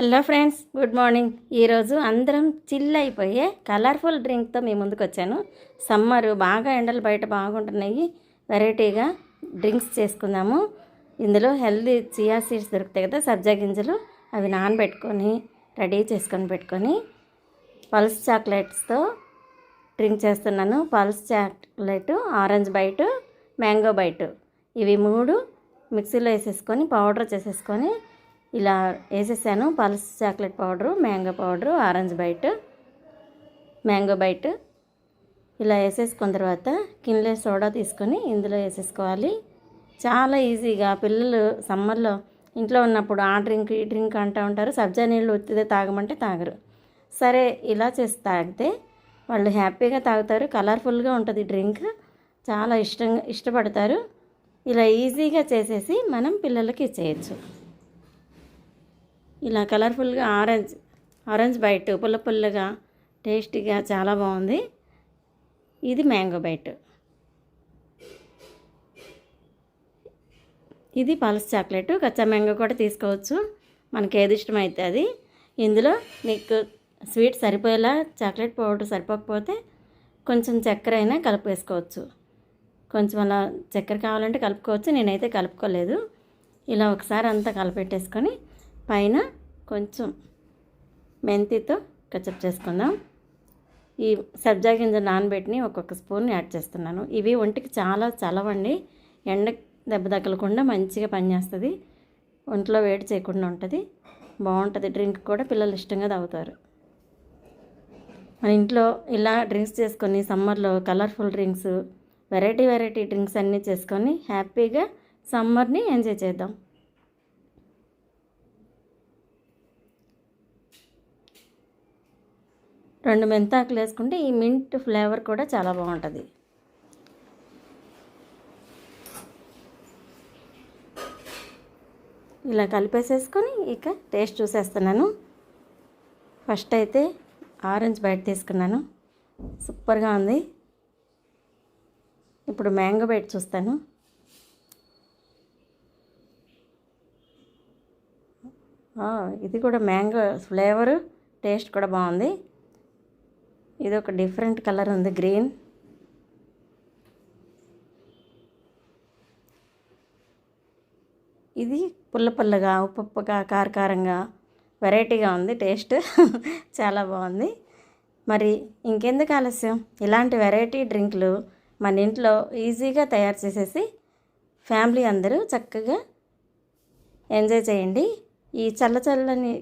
Hello friends, good morning. ఈరోజు అందరం chill అయిపోయే కలర్ఫుల్ డ్రింక్తో మీ ముందుకు వచ్చాను. సమ్మరు బాగా ఎండలు బయట బాగుంటున్నాయి. వెరైటీగా డ్రింక్స్ చేసుకుందాము. ఇందులో హెల్దీ చియా సీడ్స్ దొరుకుతాయి కదా, సబ్జా గింజలు, అవి నానబెట్టుకొని రెడీ చేసుకొని పెట్టుకొని పల్స్ చాక్లెట్స్తో డ్రింక్ చేస్తున్నాను. Pulse chocolate, orange bite, mango bite, ఇవి మూడు మిక్సీలో వేసేసుకొని పౌడర్ చేసేసుకొని ఇలా వేసేసాను. Pulse chocolate powder, mango powder, orange bite, mango bite ఇలా వేసేసుకున్న తర్వాత కిన్లే సోడా తీసుకొని ఇందులో వేసేసుకోవాలి. చాలా ఈజీగా పిల్లలు సమ్మర్లో ఇంట్లో ఉన్నప్పుడు ఆ డ్రింక్ ఈ డ్రింక్ అంటూ ఉంటారు. సబ్జా నీళ్ళు ఒత్తిదే తాగమంటే తాగరు. సరే, ఇలా చేసి తాగితే వాళ్ళు హ్యాపీగా తాగుతారు. కలర్ఫుల్గా ఉంటుంది డ్రింక్, చాలా ఇష్టపడతారు. ఇలా ఈజీగా చేసేసి మనం పిల్లలకి ఇచ్చేయచ్చు. ఇలా కలర్ఫుల్గా ఆరెంజ్ బైట్ పుల్ల పుల్లగా టేస్టీగా చాలా బాగుంది. ఇది మ్యాంగో బైట్, ఇది పల్స్ చాక్లెట్. కచ్చా మ్యాంగో కూడా తీసుకోవచ్చు, మనకి ఏది ఇష్టమైతే అది. ఇందులో మీకు స్వీట్ సరిపోయేలా చాక్లెట్ పౌడర్ సరిపోకపోతే కొంచెం చక్కెర అయినా కలిపేసుకోవచ్చు. కొంచెం అలా చక్కెర కావాలంటే కలుపుకోవచ్చు, నేనైతే కలుపుకోలేదు. ఇలా ఒకసారి అంతా కలిపెట్టేసుకొని పైన కొంచెం మెంతితో కచప్ చేసుకుందాం. ఈ సబ్జా గింజ నానబెట్టిని ఒక్కొక్క స్పూన్ యాడ్ చేస్తున్నాను. ఇవి ఒంటికి చాలా చలవండి, ఎండ దెబ్బ తగలకుండా మంచిగా పనిచేస్తుంది, ఒంట్లో వేడి చేయకుండా ఉంటుంది, బాగుంటుంది. డ్రింక్ కూడా పిల్లలు ఇష్టంగా తాగుతారు. మన ఇంట్లో ఇలా డ్రింక్స్ చేసుకొని సమ్మర్లో కలర్ఫుల్ డ్రింక్స్, వెరైటీ డ్రింక్స్ అన్నీ చేసుకొని హ్యాపీగా సమ్మర్ని ఎంజాయ్ చేద్దాం. రెండు మెంతాకులు వేసుకుంటే ఈ మింట్ ఫ్లేవర్ కూడా చాలా బాగుంటుంది. ఇలా కలిపేసేసుకొని ఇక టేస్ట్ చూసేస్తున్నాను. ఫస్ట్ అయితే ఆరెంజ్ బైట్ తీసుకున్నాను, సూపర్గా ఉంది. ఇప్పుడు మ్యాంగో బైట్ చూస్తాను. ఇది కూడా మ్యాంగో ఫ్లేవరు, టేస్ట్ కూడా బాగుంది. ఇది ఒక డిఫరెంట్ కలర్ ఉంది, గ్రీన్. ఇది పుల్ల పుల్లగా, ఉప్పుగా, కారకారంగా, వెరైటీగా ఉంది టేస్ట్. చాలా బాగుంది. మరి ఇంకెందుకు ఆలస్యం, ఇలాంటి వెరైటీ డ్రింక్లు మన ఇంట్లో ఈజీగా తయారు చేసేసి ఫ్యామిలీ అందరూ చక్కగా ఎంజాయ్ చేయండి. ఈ చల్లని